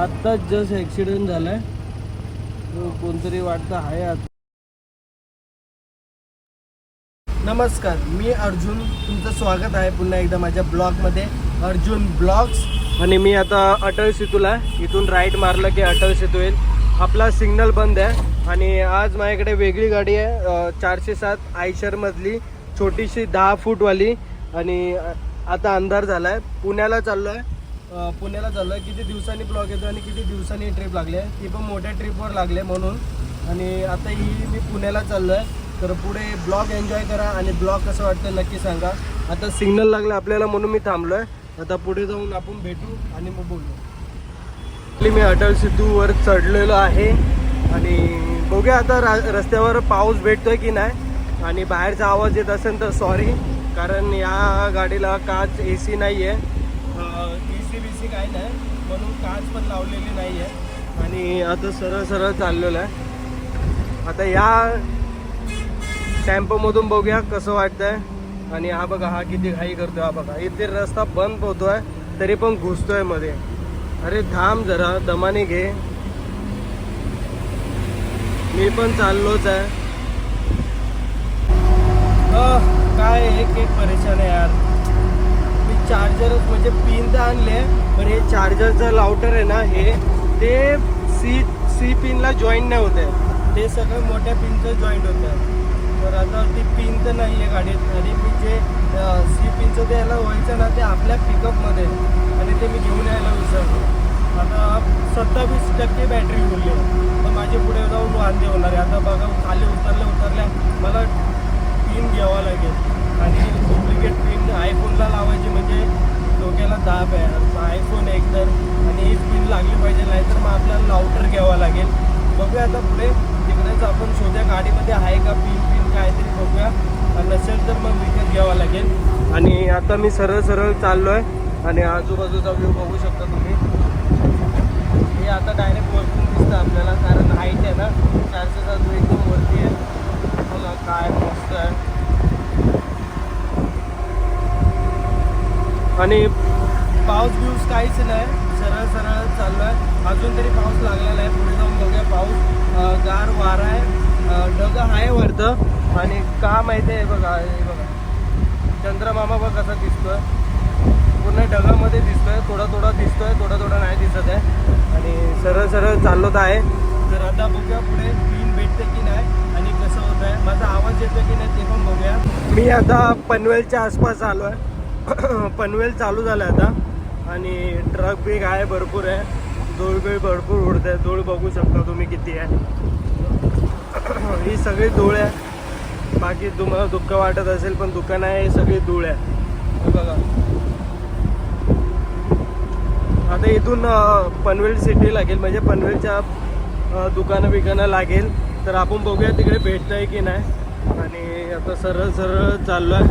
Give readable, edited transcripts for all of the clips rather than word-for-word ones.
आत्ताच just accident झालाय. कोणतरी वाटतं आहे आता. नमस्कार, मी अर्जुन. तुमचं स्वागत आहे पुन्हा एकदा माझ्या ब्लॉगमध्ये, अर्जुन ब्लॉग्स. आणि मी आता अटल सेतूला, इथून राईट मारलं की अटल सेतू येईल. आपला सिग्नल बंद आहे आणि आज माझ्याकडे वेगळी गाडी आहे, 407 आयशरमधली छोटीशी 10 फूटवाली. आणि आता अंधार झाला आहे, पुण्याला चाललो आहे. किती दिवसांनी ब्लॉग येतो आणि किती दिवसांनी ट्रिप लागली आहे, ती पण मोठ्या ट्रिपवर लागले म्हणून. आणि आता मी पुण्याला चाललो आहे. तर पुढे ब्लॉग एन्जॉय करा आणि ब्लॉग कसं वाटतं नक्की सांगा. आता सिग्नल लागलं आपल्याला म्हणून मी थांबलो आहे. आता पुढे जाऊन आपण भेटू आणि मग बोलू. मी अटल सेतूवर चढलेलो आहे आणि बघूया आता रस्त्यावर पाऊस भेटतोय की नाही. आणि बाहेरचा आवाज येत असेल तर सॉरी, कारण या गाडीला काच AC नाही आहे, AC काही नाही म्हणून काच पण लावलेली नाही आहे. आणि आता सरळ सरळ चाललेलं आहे. आता या टेम्पोमधून बघूया कसं वाटतंय. आणि हा बघा, हा किती घाई करतोय. हा बघा, इथे रस्ता बंद होतोय तरी पण घुसतोय मध्ये. अरे थांब जरा, दमाने घे, मी पण चाललोच आहे. काय एक परेशान आहे यार. मी चार्जर म्हणजे पिन तर आणले, पण हे चार्जरचं लाउटर आहे ना, ते सी पिनला जॉईंट नाही होते, ते सगळं मोठ्या पिनचं जॉईंट होतं. तर आता ती पिन तर नाही आहे गाडीत. आणि मी जे सी पिनचं द्यायला व्हायचं ना, ते आपल्या पिकअपमध्ये, आणि ते मी घेऊन यायला विसरलो. आता 27% बॅटरी उरली, तर माझे पुढे जाऊन वांदे होणार आहे. आता बघा, खाली उतरल्या मला पिन घ्यावा लागेल. आणि डुप्लिकेट पिन आयफोनला लावायची म्हणजे डोक्याला दाब आहे. आयफोन एक तर, आणि एक पिन लागली पाहिजे, नाहीतर मग आपल्याला लाउटर घ्यावा लागेल. बघूया आता पुढे, तिकडेच आपण शोध्या गाडीमध्ये आहे का पिन काहीतरी बघूया. नसेल तर मग विकत घ्यावा लागेल. आणि आता मी सरळ चाललो आहे आणि आजूबाजूचा व्ह्यू बघू शकता तुम्ही. हे आता डायरेक्ट वरतून दिसतं आपल्याला, कारण हाईट आहे ना, 407 एकदम वरती आहे. बघा काय मस्त आहे. आणि पाऊस काहीच नाही, सरळ चाललो आहे. अजून तरी पाऊस लागलेला आहे, पुढे जाऊन बघूया पाऊस. गार वारा आहे, ढग आहे वरतं. आणि का माहिती आहे, बघा हे बघा, चंद्रमामा बघ कसा दिसतोय, पूर्ण ढगामध्ये दिसतोय. थोडा दिसतोय, थोडा नाही दिसत आहे. आणि सरळ चाललोत आहे. तर आता बघूया पुढे पिन भेटते की नाही आणि कसं होत आहे, माझा आवाज येतो की नाही ते पण बघूया. मी आता पनवेलच्या आसपास आलो आहे. पनवेल चालू झालं आता. आणि ट्रक बिग आहे, भरपूर आहे. धूळ भरपूर उडत आहे. धूळ बघू शकता तुम्ही किती आहे. ही सगळी धूळ आहे. बाकी तुम्हाला दुःख वाटत असेल, पण दुःख नाही, सगळी धूळ आहे. बघा, आता इथून पनवेल सिटी लागेल, म्हणजे पनवेलच्या दुकानं लागेल. तर आपण बघूया तिकडे भेटतं आहे की नाही. आणि आता सरळ चाललो आहे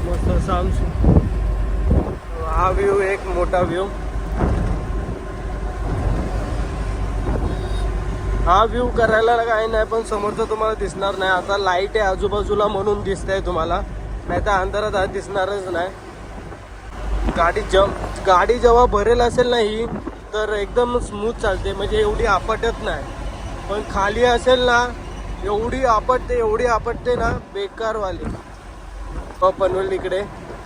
मस्त सामसूम. हा व्ह्यू एक मोठा व्ह्यू. हा व्ह्यू करायला काही नाही, पण समोरचं तुम्हाला दिसणार नाही. आता लाईट आहे आजूबाजूला म्हणून दिसतंय तुम्हाला, नाही तर अंधारात आज दिसणारच नाही. गाडी जेव्हा भरेल असेल ना ही, तर एकदम स्मूथ चालते, म्हणजे एवढी आपटत नाही. पण खाली असेल ना, एवढी आपटते ना, बेकारवाली. पनवेल इकडे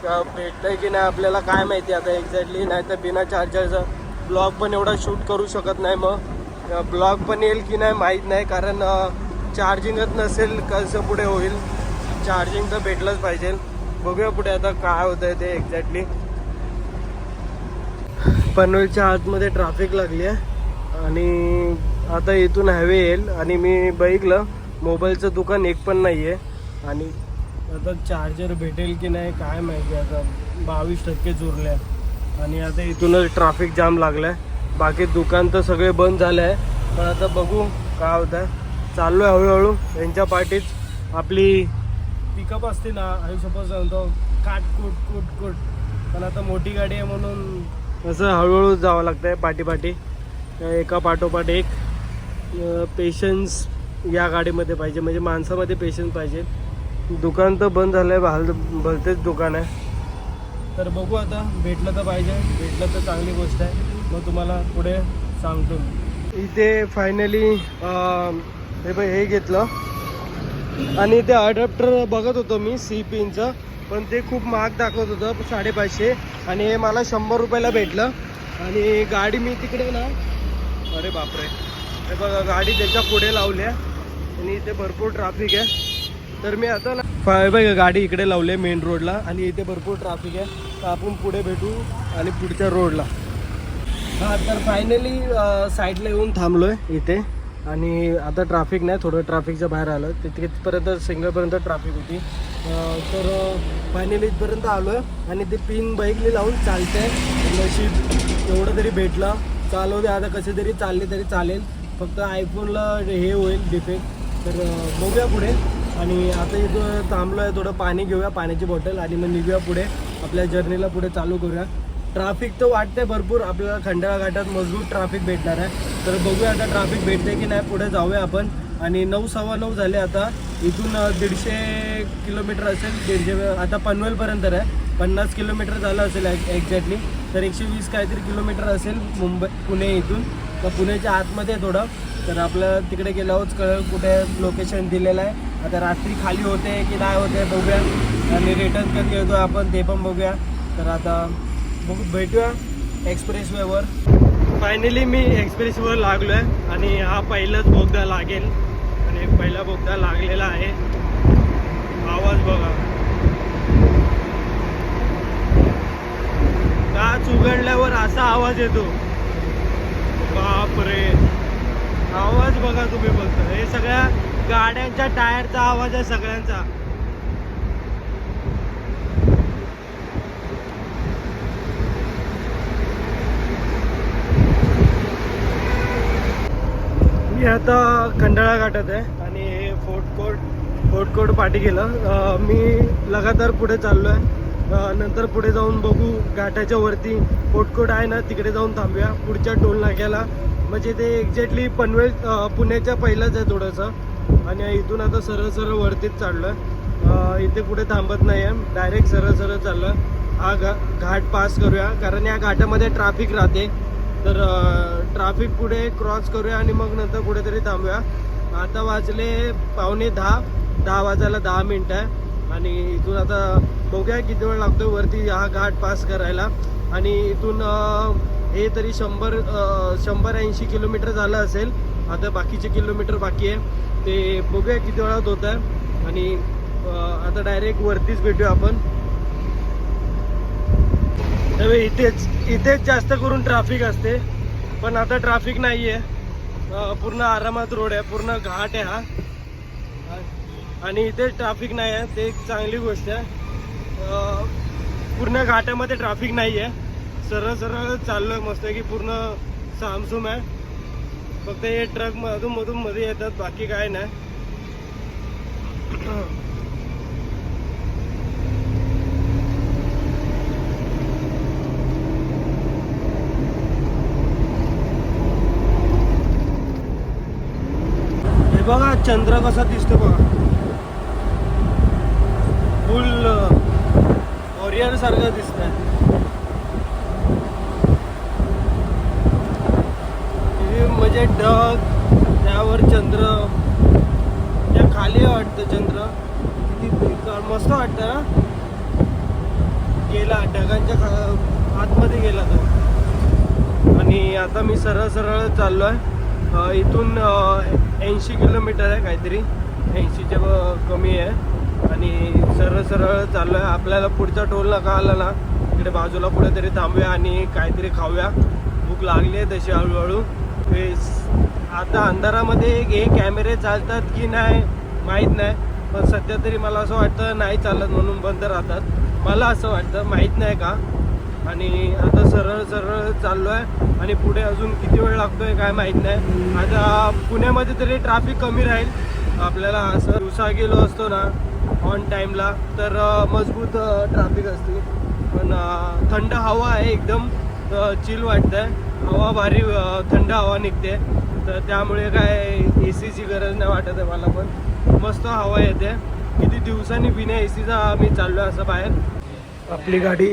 भेटतंय की नाही आपल्याला काय माहिती आता एक्झॅक्टली. नाही तर बिना चार्जरचा ब्लॉग पण एवढा शूट करू शकत नाही. मग ब्लॉग पण येईल की नाही माहीत नाही, कारण चार्जिंगच नसेल, कसं पुढे होईल. चार्जिंग तर भेटलंच पाहिजे. बघूया पुढे आता काय होतं आहे ते एक्झॅक्टली. पनवेलच्या आतमध्ये ट्रॅफिक लागली आहे आणि आता इथून हायवे येईल. आणि मी बघितलं मोबाईलचं दुकान एक पण नाही आहे. आणि आता चार्जर भेटेल की नाही काय माहिती. आता 22% उरले. आणि आता इथूनच ट्रॅफिक जाम लागलं आहे. बाकी दुकान तर सगळे बंद झाले आहे. पण आता बघू काय होतं आहे. चाललो आहे हळूहळू. यांच्या पाठीच आपली पिकअप असते ना, आम्ही सपोज सांगतो काट. पण आता मोठी गाडी आहे म्हणून असं हळूहळू जावं लागतं आहे, पाठी एका पाठोपाठ एक. पेशन्स या गाडीमध्ये पाहिजे, म्हणजे माणसामध्ये पेशन्स पाहिजे. दुकान तर बंद झालं आहे, भलतेच दुकान आहे. तर बघू आता, भेटलं तर पाहिजे, भेटलं तर चांगली गोष्ट आहे. मग तुम्हाला पुढे सांगतो मी. इथे फायनली हे बघ हे घेतलं आणि ते अडॅप्टर बघत होतो मी सी पिनचं, पण ते खूप महाग दाखवत होतं 550 आणि हे मला 100 रुपयाला भेटलं. आणि गाडी मी तिकडे ना, अरे बापरे, हे बघा गाडी त्याच्या पुढे लावल्या आणि इथे भरपूर ट्रॅफिक आहे. तर मी आता ना बघा गाडी इकडे लावली मेन रोडला आणि इथे भरपूर ट्रॅफिक आहे. तर आपण पुढे भेटू आणि पुढच्या रोडला. हा तर फायनली साईडला येऊन थांबलो आहे इथे आणि आता ट्रॅफिक नाही, थोडं ट्रॅफिकच्या बाहेर आलं. तिथपर्यंत सिंगलपर्यंत ट्रॅफिक होती. तर फायनली इथपर्यंत आलो आहे आणि ते पिन बाईकने लावून चालते आहे. नशीब एवढं तरी भेटलं, चालू दे आता, कसे तरी चालले तरी चालेल. फक्त आयफोनला हे होईल डिफेक्ट. तर बघूया पुढे. आणि आता इथं थांबलो आहे, थोडं पाणी घेऊया, पाण्याची बॉटल, आणि मग निघूया पुढे आपल्या जर्नीला पुढे चालू करूया. ट्रॅफिक तर वाटतंय भरपूर आपल्याला, खंडाळा घाटात मजबूत ट्रॅफिक भेटणार आहे. तर बघूया आता ट्रॅफिक भेटते की नाही. पुढे जाऊया आपण. आणि 9, 9:15 झाले आता. इथून 150 किलोमीटर असेल, 150 आता पनवेलपर्यंत आहे. 50 किलोमीटर झालं असेल एक्झॅक्टली. तर 120 काहीतरी किलोमीटर असेल मुंबई पुणे इथून. तर पुण्याच्या आतमध्ये थोडं. तर आपल्याला तिकडे गेल्यावरच कळेल कुठे लोकेशन दिलेलं आहे. आता रात्री खाली होते की नाही होते बघूया. आणि रिटर्न कधी येतो आपण ते पण बघूया. तर आता बघू, भेटूया एक्सप्रेसवेवर. फायनली मी एक्सप्रेसवेवर लागलो आहे आणि हा पहिलाच बोगदा लागेल आणि पहिला बोगदा लागलेला आहे. आवाज बघा, काच उघडल्यावर असा आवाज येतो. बापरे, आवाज बघा तुम्ही बोलता. हे सगळ्या गाड्यांच्या टायरचा आवाज आहे सगळ्यांचा. मी आता खंडाळा घाटात आहे आणि हे फोर्ट कोर्ट पाठी गेलं. मी लगातार पुढे चाललो आहे. नंतर पुढे जाऊन बघू, घाटाच्या वरती फोर्ट कोर्ट आहे ना, तिकडे जाऊन थांबूया पुढच्या टोल नाक्याला. म्हणजे ते एक्झॅक्टली पनवेल पुण्याच्या पहिलंच आहे थोडंसं. आणि इथून आता सरळ सरळ वरतीच चाललो आहे. इथे कुठे थांबत नाही आहे, डायरेक्ट सरळ सरळ चाललो आहे. हा घाट पास करूया, कारण या घाटामध्ये ट्रॅफिक राहते. तर ट्रॅफिक पुढे क्रॉस करूया आणि मग नंतर कुठेतरी थांबूया. आता वाजले 9:15, वाजायला 10 मिनटं आहे. आणि इथून आता बघूया किती वेळ लागतो वरती हा घाट पास करायला. आणि इथून हे तरी 100-180 किलोमीटर झालं असेल. आता बाकीचे किलोमीटर बाकी आहे, ते बघूया किती वेळात होत आहे. आणि आता डायरेक्ट वरतीच भेटूया आपण. त्यामुळे इथेच जास्त करून ट्रॅफिक असते, पण आता ट्रॅफिक नाही आहे. पूर्ण आरामात रोड आहे, पूर्ण घाट आहे हा. आणि इथे ट्रॅफिक नाही आहे, ते एक चांगली गोष्ट आहे. पूर्ण घाटामध्ये ट्रॅफिक नाही आहे. सरळ सरळ चाललो आहे मस्त की, पूर्ण सामसूम आहे. फक्त हे ट्रक मधून मध्ये येतात, बाकी काय नाही. हे बघा चंद्र कसा दिसतो बघा, फुल ओरियर सारखं दिसतंय. म्हणजे ढग, त्यावर चंद्र, त्या खाली वाटतं चंद्र. किती मस्त वाटतं ना. गेला ढगांच्या आतमध्ये गेला तो. आणि आता मी सरळ सरळ चाललो आहे. इथून 80 किलोमीटर आहे काहीतरी, 80च्या कमी आहे. आणि सरळ सरळ चाललो आहे. आपल्याला पुढचा टोल नाका आला ना, इकडे बाजूला पुढे तरी थांबूया आणि काहीतरी खाऊया. भूक लागली आहे तशी हळूहळू. आता अंधारामध्ये हे कॅमेरे चालतात की नाही माहीत नाही, पण सध्या तरी मला असं वाटतं नाही चालत म्हणून बंद राहतात. मला असं वाटतं, माहीत नाही का. आणि आता सरळ सरळ चाललो आहे आणि पुढे अजून किती वेळ लागतोय काय माहीत नाही. आता पुण्यामध्ये तरी ट्रॅफिक कमी राहील. आपल्याला असं दिवसा गेलो असतो ना ऑन टाईमला तर मजबूत ट्रॅफिक असते. पण थंड हवा आहे, एकदम चिल वाटतंय. हवा भारी, थंड हवा निघते. तर त्यामुळे काय AC ची गरज नाही वाटत आहे मला. पण मस्त हवा येते. किती दिवसांनी बिना ACचा मी चाललो आहे असं बाहेर. आपली गाडी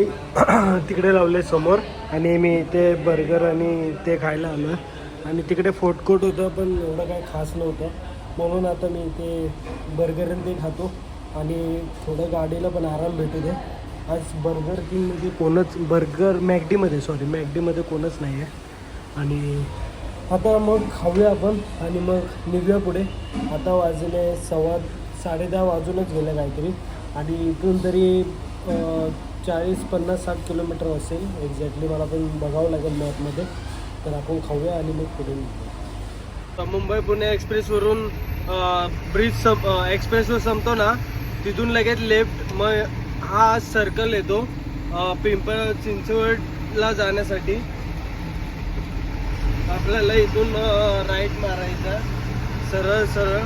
तिकडे लावली समोर आणि मी इथे बर्गर आणि ते खायला आलो आहे. आणि तिकडे फूड कोर्ट होतं पण एवढं काही खास नव्हतं, म्हणून आता मी ते बर्गर ते खातो आणि थोडं गाडीला पण आराम भेटू दे. आज बर्गर किंगमध्ये कोणच मॅगडीमध्ये कोणच नाही आहे. आणि आता मग खाऊया आपण आणि मग निघूया पुढे. आता वाजले 10:15 वाजूनच गेलं काहीतरी आणि इथून तरी 40, 50, 60 किलोमीटर असेल एक्झॅक्टली, मला पण बघावं लागेल मॅपमध्ये. तर आपण खाऊया आणि मग पुढे निघूया. मुंबई पुणे एक्सप्रेसवरून एक्सप्रेसवर संपतो ना, तिथून लगेच लेफ्ट मग हा सर्कल येतो पिंपळ चिंचवडला जाण्यासाठी. आपल्याला इथून राईट मारायचा सरळ सरळ.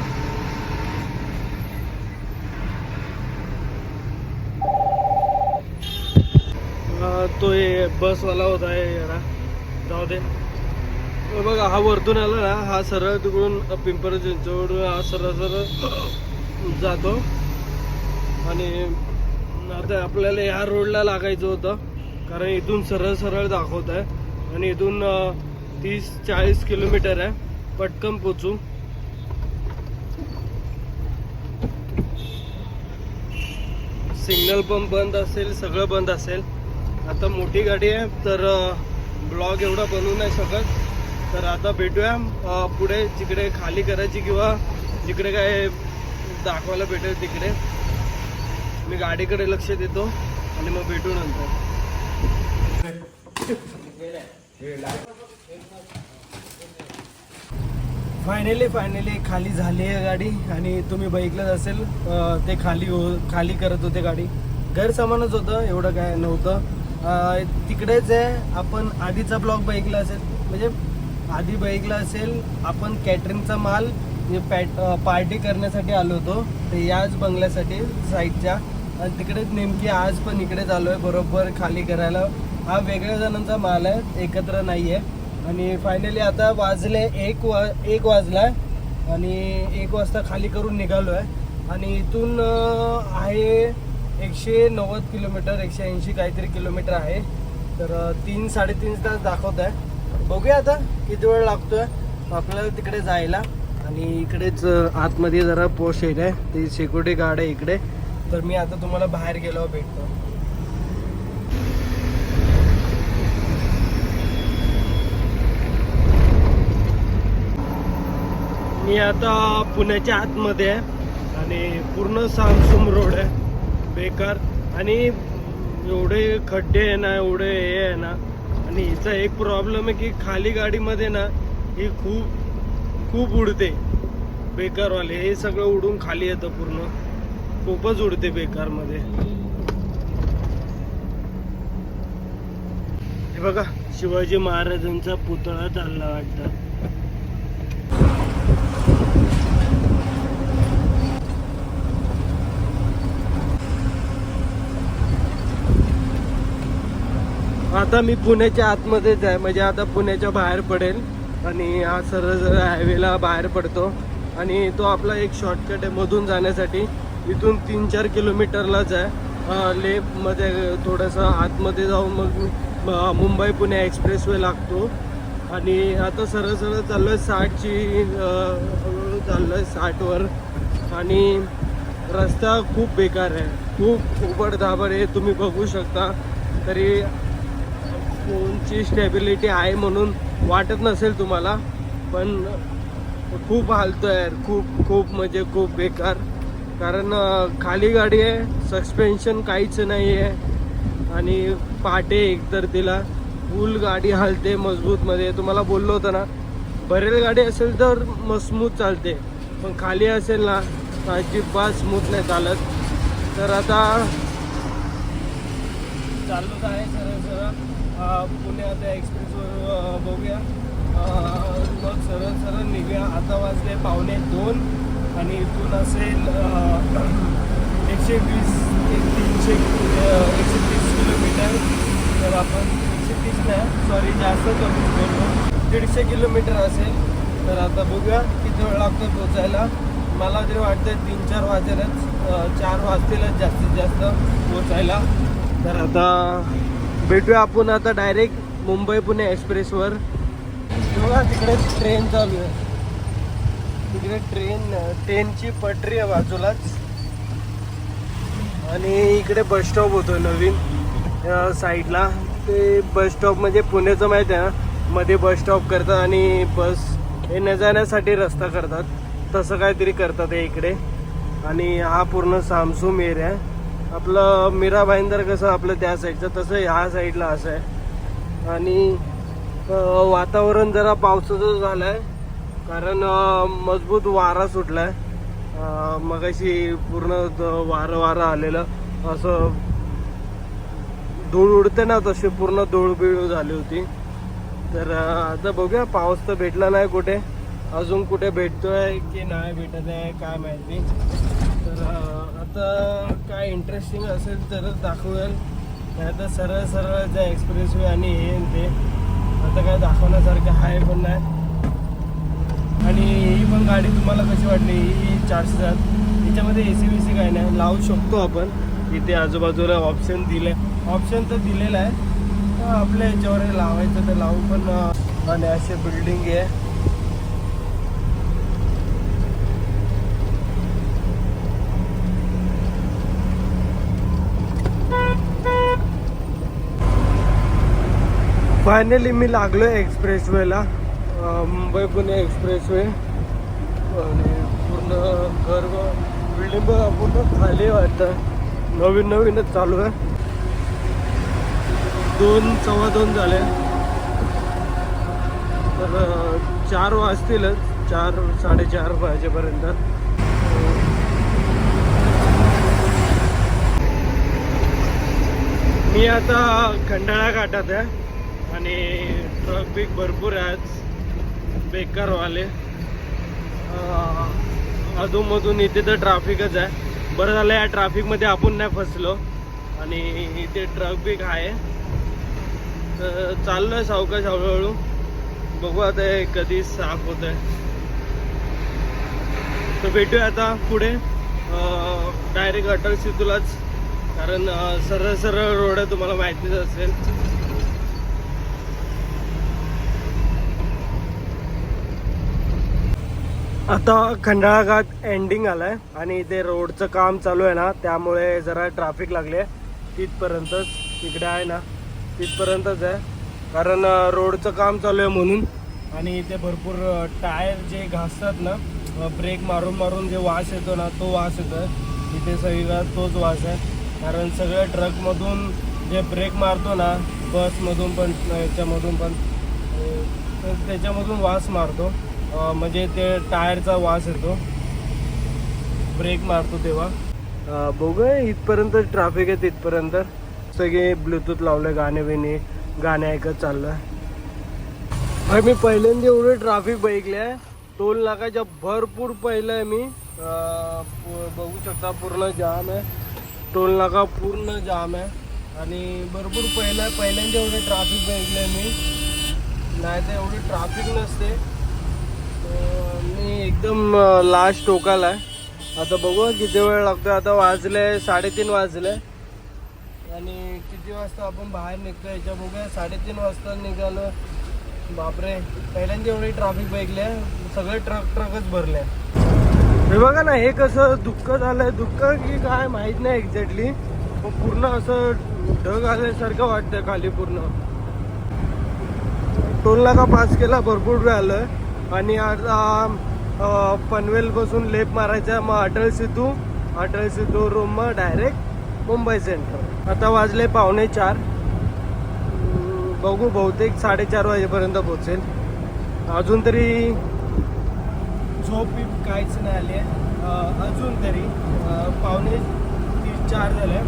तो हे बसवाला होता आहे याला, जाऊ दे. बघा हा वरतून आला ना, हा सरळ तिकडून पिंपळ चिंचवड हा सरळ सरळ जातो. आणि आता आपल्याला ह्या रोडला लागायचं होतं कारण इथून सरळ सरळ दाखवत आहे आणि इथून 30-40 किलोमीटर आहे, पटकन पोचू. सिग्नल पण बंद असेल, सगळं बंद असेल. आता मोठी गाडी आहे तर ब्लॉग एवढा बनवू नाही शकत. तर आता भेटूया पुढे, जिकडे खाली करायची किंवा जिकडे काय दाखवायला भेटेल तिकडे. मी गाडीकडे लक्ष देतो आणि मग भेटू नंतर. फायनली खाली झाली आहे गाडी. आणि तुम्ही बघितलंच असेल ते खाली करत होते गाडी. गैरसामानच होतं, एवढं काय नव्हतं. तिकडेच आहे. आपण आधीचा ब्लॉग बघितला असेल, म्हणजे आधी बघितला असेल, आपण कॅटरिंगचा माल पार्टी करण्यासाठी आलो होतो ते याच बंगल्यासाठी साईडच्या. आणि तिकडेच नेमकी आज पण इकडेच आलो आहे बरोबर खाली करायला. हा वेगळ्या जणांचा माल आहे, एकत्र नाही आहे. आणि फायनली आता वाजले 1 वाजला आणि 1 वाजता खाली करून निघालो आहे. आणि इथून आहे 190 किलोमीटर, 180 काहीतरी किलोमीटर आहे. तर 3-3.5 तास दाखवत आहे. बघूया आता किती वेळ लागतोय आपल्याला तिकडे जायला. आणि इकडेच आतमध्ये जरा पोस्ट एरिया आहे, ती सिक्युरिटी गार्ड आहे इकडे. तर मी आता तुम्हाला बाहेर गेलो भेटतो. मी आता पुण्याच्या आतमध्ये आहे आणि पूर्ण सामसूम रोड आहे, बेकार. आणि एवढे खड्डे आहे ना, एवढे हे आहे ना. आणि हिचा एक प्रॉब्लेम आहे की खाली गाडीमध्ये ना ही खूप उडते बेकारवाले. हे सगळं उडून खाली येतं, पूर्ण खूपच उडते बेकारमध्ये. हे बघा शिवाजी महाराजांचा पुतळा चालला वाटतं. आता मी पुण्याच्या आतमध्येच आहे, म्हणजे आता पुण्याच्या बाहेर पडेल. आणि हा सरळ हायवेला बाहेर पडतो. आणि तो आपला एक शॉर्टकट आहे मधून जाण्यासाठी. इथून 3-4 किलोमीटरलाच आहे. लेफ्टमध्ये थोडंसं आतमध्ये जाऊन मग मुंबई पुणे एक्सप्रेसवे लागतो. आणि आता सरळ चाललो आहे 60ची, चाललो आहे 60वर. आणि रस्ता खूप बेकार आहे, खूप उबड-धाबड आहे. तुम्ही बघू शकता. तरी फोनची स्टेबिलिटी आहे म्हणून वाटत नसेल तुम्हाला, पण खूप हालतो यार, खूप म्हणजे खूप बेकार. कारण खाली गाडी आहे, सस्पेन्शन काहीच नाही आहे. आणि पाटे एकतर तिला फुल गाडी हालते मजबूतमध्ये. तुम्हाला बोललो होतं ना, बरेल गाडी असेल तर स्मूथ चालते, पण खाली असेल ना अजिबात स्मूथ नाही चालत. तर आता चाललोच आहे सरळ पुणे आता एक्सप्रेसवर. बघूया मग सरळ निघूया. आता वाजले 1:45 आणि इथून असेल 120 किलोमीटर. तर आपण 130 नाही, सॉरी जास्त कमी बोललो, 150 किलोमीटर असेल. तर आता बघूया किती वेळ लागतो पोचायला. मला तरी वाटतं 3-4 वाजेलच, 4 वाजतीलच जास्तीत जास्त पोचायला. तर आता भेटूया आपण आता डायरेक्ट मुंबई पुणे एक्सप्रेसवर. बघा तिकडे ट्रेन चालू आहे, तिकडे ट्रेनची पटरी आहे बाजूलाच. आणि इकडे बस स्टॉप होतो नवीन साईडला. ते बस स्टॉप म्हणजे पुण्याचं माहिती आहे ना, मध्ये बस स्टॉप करतात आणि बस येण्या जाण्यासाठी रस्ता करतात, तसं काहीतरी करतात हे इकडे. आणि हा पूर्ण सामसूम एरिया आहे. आपलं मीरा भाईंदर कसं आपलं त्या साईडचं, तसं ह्या साईडला असं आहे. आणि वातावरण जरा पावसाचं झालं आहे, कारण मजबूत वारा सुटला आहे. मगाशी पूर्ण वारं आलेलं, असं धूळ उडते ना तशी पूर्ण धूळबिळ झाली होती. तर आता बघूया, पाऊस तर भेटला नाही कुठे अजून, कुठे भेटतोय की नाही भेटत आहे काय माहिती. तर आता काय इंटरेस्टिंग असेल तरच दाखवेल, नाही तर सरळ सरळ जे एक्सप्रेस वे आणि हे ते आता काय दाखवण्यासारखं आहे पण नाही. आणि ही पण गाडी तुम्हाला कशी वाटली, ही 407, हिच्यामध्ये AC BC काय नाही, लावू शकतो आपण. इथे आजूबाजूला ऑप्शन तर दिलेलं आहे, आपल्या ह्याच्यावर लावायचं तर लावू पण. आणि असे बिल्डिंग आहे. फायनली मी लागलो आहे एक्सप्रेसवेला, मुंबई पुणे एक्सप्रेसवे. आणि पूर्ण घर बिल्डिंग पूर्ण खाली वाटतं, नवीनच चालू आहे. 2:15 झाले, तर 4 वाजतीलच, 4-4:30 वाजेपर्यंत. मी आता खंडाळा घाटात आहे आणि ट्रॅफिक भरपूर आहे आज, बेकारवाले. अधूनमधून इथे तर ट्रॅफिकच आहे. बरं झालं या ट्रॅफिकमध्ये आपण नाही फसलो, आणि इथे ट्रॅफिक आहे. तर चाललोय सावकाश हळूहळू, बघू आता हे कधी साफ होत आहे. तर भेटूया आता पुढे डायरेक्ट अटल सेतूलाच, कारण सरळ सरळ रोड आहे, तुम्हाला माहितीच असेल. आता खंडाळा घाट एंडिंग आलाय आणि इथे रोडचं काम चालू आहे ना, त्यामुळे जरा ट्रॅफिक लागले तिथपर्यंतच. तिकडे आहे ना तिथपर्यंतच आहे, कारण रोडचं काम चालू आहे म्हणून. आणि इथे भरपूर टायर जे घासतात ना, ब्रेक मारून जे वास येतो ना, तो वास येतो. इथे सगळीकडे तोच वास आहे, कारण सगळ्या ट्रकमधून जे ब्रेक मारतो ना, बसमधून पण याच्यामधून पण, त्याच्यामधून वास मारतो. म्हणजे ते टायरचा वास येतो ब्रेक मारतो तेव्हा. बघूया, इथपर्यंत ट्रॅफिक आहे, तिथपर्यंत सगळे ब्लूटूथ लावले, गाणे ऐकत चाललंय. मी पहिल्यांदा एवढे ट्रॅफिक बघितले आहे. टोल नाकाच्या भरपूर पहिलं आहे मी, बघू शकता पूर्ण जाम आहे, टोल नाका पूर्ण जाम आहे. आणि भरपूर पहिल्यांदा एवढे ट्रॅफिक बघितले मी, नाही तर एवढी ट्रॅफिक नसते. मी एकदम लास्ट टोकाला आहे. आता बघू किती वेळ लागतो. आता वाजले 3:30 वाजले, आणि किती वाजता आपण बाहेर निघतो याच्या बघूया. 3:30 वाजता निघालो. बापरे, पहिल्यांदा एवढी ट्रॅफिक बघितली आहे, सगळे ट्रकच भरले. हे बघा ना, हे कसं दुःख झालंय, दुःख की काय माहित नाही एक्झॅक्टली, पण पूर्ण असं ढग आल्यासारखं वाटतंय खाली पूर्ण. टोल नाका पास केला, भरपूर वेळ आलोय. आणि आता पनवेल पासून लेप मारायचा, मग अटल सेतू रूम, मग डायरेक्ट मुंबई सेंट्रल. आता वाजले 3:45, बघू बहुतेक 4:30 वाजेपर्यंत पोहोचेल. अजून तरी झोप काहीच नाही आली आहे अजून तरी. 3:45-4 झाले.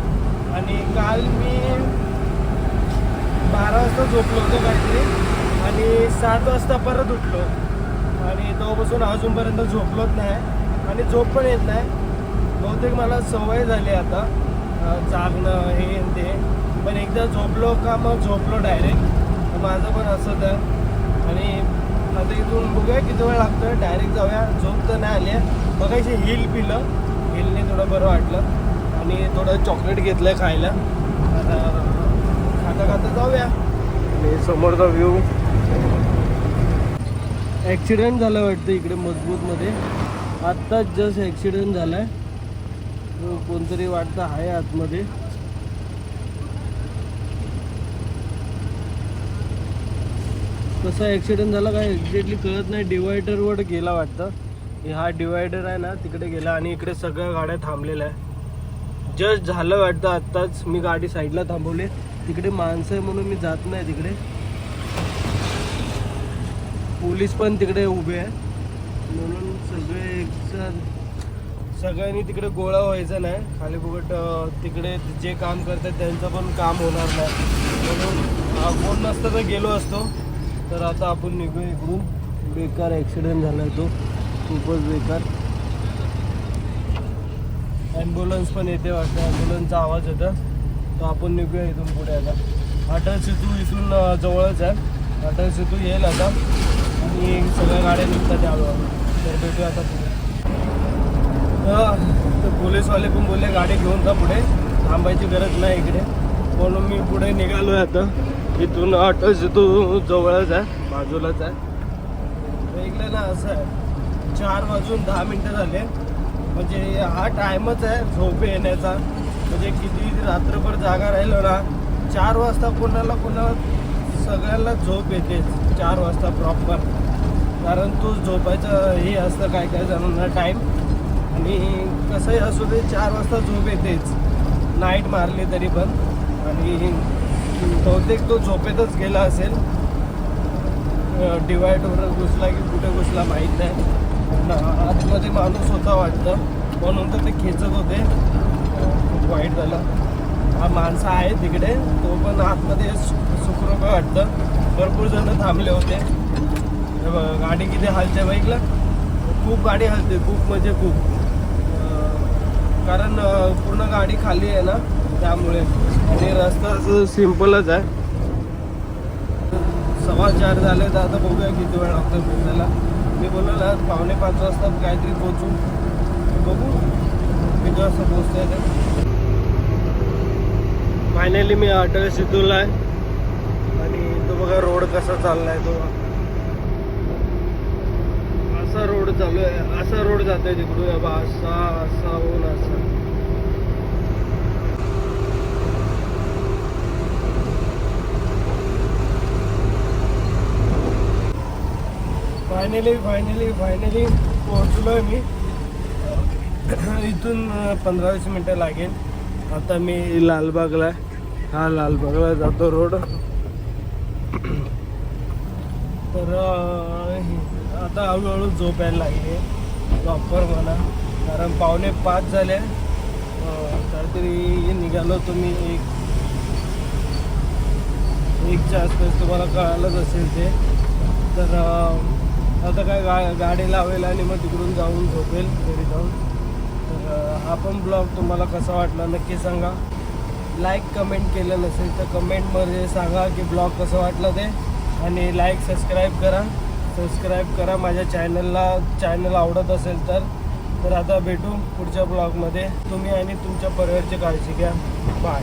आणि काल मी 12 वाजता झोपलो होतो काहीतरी, आणि 7 वाजता परत उठलो, आणि तेव्हापासून अजूनपर्यंत झोपलोच नाही, आणि झोप पण येत नाही. बहुतेक मला सवय झाली आता जागणं हे ते, पण एकदा झोपलो का मग झोपलो डायरेक्ट. माझं पण असंच आहे. आणि आता इथून बघूया किती वेळ लागतोय, डायरेक्ट जाऊया. झोप तर नाही आली आहे. बघायची हिल पिलं, हिलने थोडं बरं वाटलं, आणि थोडं चॉकलेट घेतलं खायला. आता खाता जाऊया. आणि समोरचा व्ह्यू ॲक्सिडेंट झालं वाटतं इकडे मजबूतमध्ये. आत्ताच जस्ट ॲक्सिडेंट झाला आहे. कोणतरी वाटतं आहे आतमध्ये. कसा ॲक्सिडेंट झाला काय एक्झॅक्टली कळत नाही. डिवायडरवर गेला वाटतं. हा डिवायडर आहे ना तिकडे गेला आणि इकडे सगळ्या गाड्या थांबलेल्या आहे. जस्ट झालं वाटतं आत्ताच. मी गाडी साईडला थांबवली. तिकडे माणसं आहे म्हणून मी जात नाही तिकडे. पोलीस पण तिकडे उभे आहे म्हणून सगळ्यांनी तिकडे गोळा व्हायचा नाही. खाली फुकट तिकडे जे काम करतात त्यांचं पण काम होणार नाही म्हणून कोण नसतं तर गेलो असतो. तर आता आपण निघू इकडून. बेकार ॲक्सिडेंट झाला आहे तो, खूपच बेकार. ॲम्ब्युलन्स पण येते वाटतं. ॲम्ब्युलन्सचा आवाज येतो. तर आपण निघूया इथून पुढे. आता अटल सेतू इथून जवळच आहे. अटल सेतू येईल आता आणि सगळ्या गाड्या निघतात त्यावर. तर भेटूया आता पुढे. तर पोलीसवाले पण बोलले गाडी घेऊन जा पुढे, थांबायची गरज नाही इकडे. म्हणून मी पुढे निघालो आहे आता. इथून अटल सेतू जवळच आहे, बाजूलाच आहे. इकडे ना असं आहे 4:10 झाले. म्हणजे हा टाईमच आहे झोप येण्याचा. म्हणजे किती रात्रभर जागा राहिलो ना 4 वाजता कोणाला सगळ्यांना झोप येते 4 वाजता प्रॉपर. कारण तो झोपायचं हे असतं काय जणांना टाईम. आणि कसंही असू दे 4 वाजता झोप येतेच नाईट मारली तरी पण. आणि बहुतेक तो झोपेतच गेला असेल. डिवायडवर घुसला की कुठे घुसला माहीत नाही. आतमध्ये माणूस होता वाटतं म्हणून तर ते खेचत होते. खूप वाईट झालं. हा माणसं आहे तिकडे, तो पण आतमध्ये सुखरूप वाटतं. भरपूर जण थांबले होते. गाडी किती हालते बाईकला, खूप गाडी हलते, खूप म्हणजे खूप. कारण पूर्ण गाडी खाली आहे ना त्यामुळे. आणि रस्ता असं सिम्पलच आहे. 4:15 झाले तर आता बघूया किती वेळ लागतो पोचायला. मी बोललो ना 4:45 वाजता काहीतरी पोचू. बघू किती वाजता पोचतोय ते. फायनली मी अटल सेतूला आहे. आणि तो बघा रोड कसा चालला आहे. तो असा रोड चालू आहे, असा रोड जातोय तिकडून. असा होऊन असा. फायनली पोहोचलोय मी. इथून 15-20 मिनटं लागेल. आता मी लालबागला, हा लालबागला जातो रोड. तर आता हळूहळू झोप यायला लागली प्रॉपर मला. कारण 4:45 झाले. काहीतरी निघालो तुम्ही 1च्या आसपास. तुम्हाला कळालंच असेल ते. तर आता काय गाडी लावेल आणि मग तिकडून जाऊन झोपेल घरी जाऊन. तर हा पण ब्लॉग तुम्हाला कसा वाटला नक्की सांगा. लाईक कमेंट केलं नसेल तर कमेंटमध्ये सांगा की ब्लॉग कसं वाटलं ते. आणि लाईक सबस्क्राईब करा माझ्या चॅनल आवडत असेल तर आता भेटू पुढच्या ब्लॉगमध्ये. तुम्ही आणि तुमच्या परिवाराची काळजी घ्या. बाय.